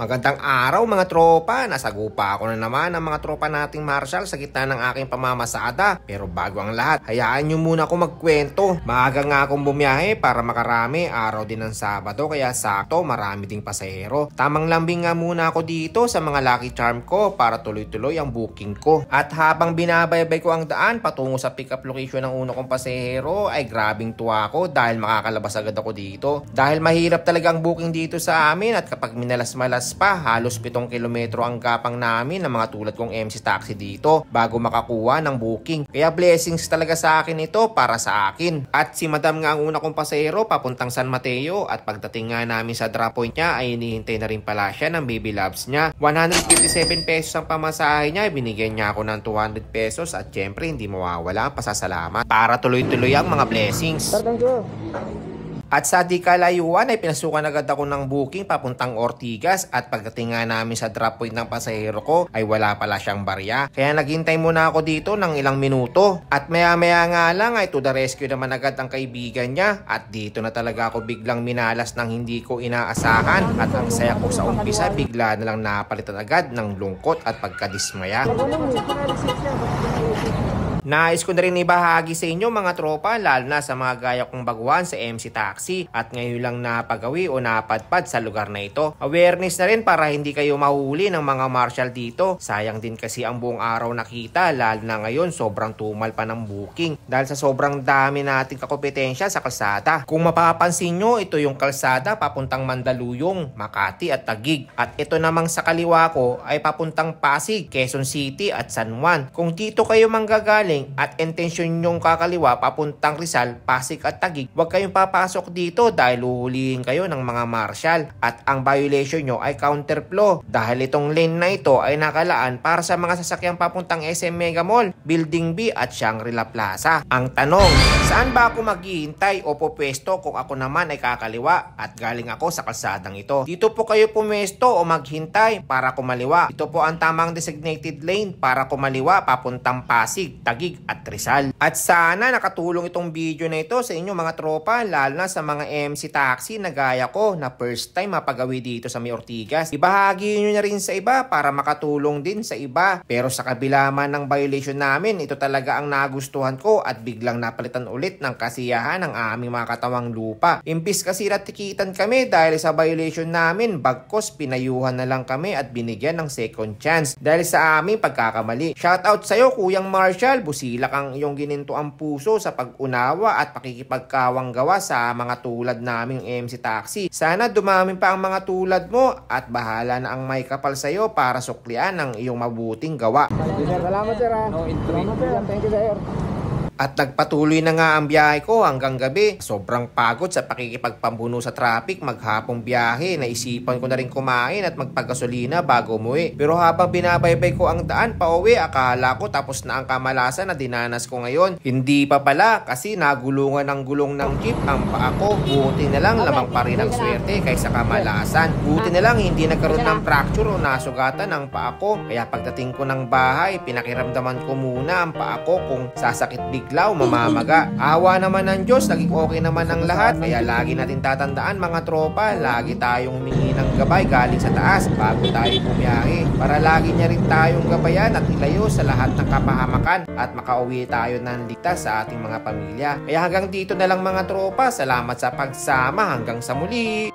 Magandang araw mga tropa, nasagupa ako na naman ang mga tropa nating marshal sa gitna ng aking pamamasada. Pero bago ang lahat, hayaan nyo muna ako magkwento. Maaga nga akong bumiyahe para makarami, araw din ng Sabado kaya sakto marami ding pasahero. Tamang lambing nga muna ako dito sa mga Lucky Charm ko para tuloy-tuloy ang booking ko. At habang binabaybay ko ang daan patungo sa pick-up location ng una kong pasahero ay grabing tuwa ako dahil makakalabas agad ako dito. Dahil mahirap talaga ang booking dito sa amin at kapag minalas-malas pa, halos 7 kilometro ang gapang namin ng mga tulad kong MC Taxi dito bago makakuha ng booking. Kaya blessings talaga sa akin ito para sa akin. At si Madam nga ang una kong pasahero papuntang San Mateo at pagdating nga namin sa drop point niya ay hinihintay na rin pala siya ng baby loves niya. 157 pesos ang pamasahe niya, binigyan niya ako ng 200 pesos at syempre hindi mawawala ang pasasalamat para tuloy-tuloy ang mga blessings. Sir, thank you. At sa di kalayuan ay pinasukan agad ako ng booking papuntang Ortigas at pagdating nga namin sa drop point ng pasahero ko ay wala pala siyang barya. Kaya naghintay muna ako dito ng ilang minuto at maya-maya nga lang ay to the rescue naman agad ang kaibigan niya at dito na talaga ako biglang minalas ng hindi ko inaasahan at ang saya ko sa umpisa bigla na lang napalitan agad ng lungkot at pagkadismaya. Nais ko na rin ibahagi sa inyo mga tropa lalo na sa mga gaya kong baguhan sa MC Taxi at ngayon lang napagawi o napadpad sa lugar na ito. Awareness na rin para hindi kayo mahuli ng mga marshal dito. Sayang din kasi ang buong araw nakita lalo na ngayon sobrang tumal pa ng booking dahil sa sobrang dami nating kakompetensya sa kalsada. Kung mapapansin nyo, ito yung kalsada papuntang Mandaluyong, Makati at Taguig. At ito namang sa kaliwa ko ay papuntang Pasig, Quezon City at San Juan. Kung dito kayo manggagaling at intensyon nyong kakaliwa papuntang Rizal, Pasig at Taguig, huwag kayong papasok dito dahil uhulihin kayo ng mga marshal at ang violation nyo ay counterflow dahil itong lane na ito ay nakalaan para sa mga sasakyang papuntang SM Mega Mall, Building B at Shangri-La Plaza. Ang tanong, saan ba ako maghihintay o pupwesto kung ako naman ay kakaliwa at galing ako sa kalsadang ito? Dito po kayo pumwesto o maghintay para kumaliwa. Ito po ang tamang designated lane para kumaliwa papuntang Pasig, Taguig at Rizal. At sana nakatulong itong video na ito sa inyo mga tropa lalo na sa mga MC Taxi na gaya ko na first time mapagawi dito sa May Ortigas. Ibahagi nyo na rin sa iba para makatulong din sa iba. Pero sa kabila man ng violation namin, ito talaga ang nagustuhan ko at biglang napalitan ulit ng kasiyahan ng aming mga katawang lupa. Imbis kasi ratikitan kami dahil sa violation namin, bagkos pinayuhan na lang kami at binigyan ng second chance dahil sa aming pagkakamali. Shoutout sa'yo Kuyang Marshall, busilak ang iyong gininto ang puso sa pag-unawa at pakikipagkawang gawa sa mga tulad naming MC Taxi. Sana dumami pa ang mga tulad mo at bahala na ang may kapal sa iyo para suklian ang iyong mabuting gawa. Salamat sir. Salamat sir. Thank you sir. At nagpatuloy na nga ang biyahe ko hanggang gabi. Sobrang pagod sa pakikipagpambuno sa traffic, maghapong biyahe. Naisipan ko na rin kumain at magpagasolina bago umuwi. Pero habang binabaybay ko ang daan pauwi, akala ko tapos na ang kamalasan na dinanas ko ngayon. Hindi pa pala kasi nagulungan ng gulong ng jeep ang paa ko. Buti na lang lamang pa rin ang swerte kaysa kamalasan. Buti na lang hindi nagkaroon ng fracture o nasugatan ang paa ko. Kaya pagdating ko ng bahay, pinakiramdaman ko muna ang paa ko kung sasakit bigla o mamamaga. Awa naman ng Diyos, naging okay naman ang lahat. Kaya lagi natin tatandaan mga tropa, lagi tayong humingi ng gabay galing sa taas bago tayo bumiyahe. Para lagi niya rin tayong gabayan at ilayo sa lahat ng kapahamakan at makauwi tayo ng ligtas sa ating mga pamilya. Kaya hanggang dito na lang mga tropa, salamat sa pagsama, hanggang sa muli.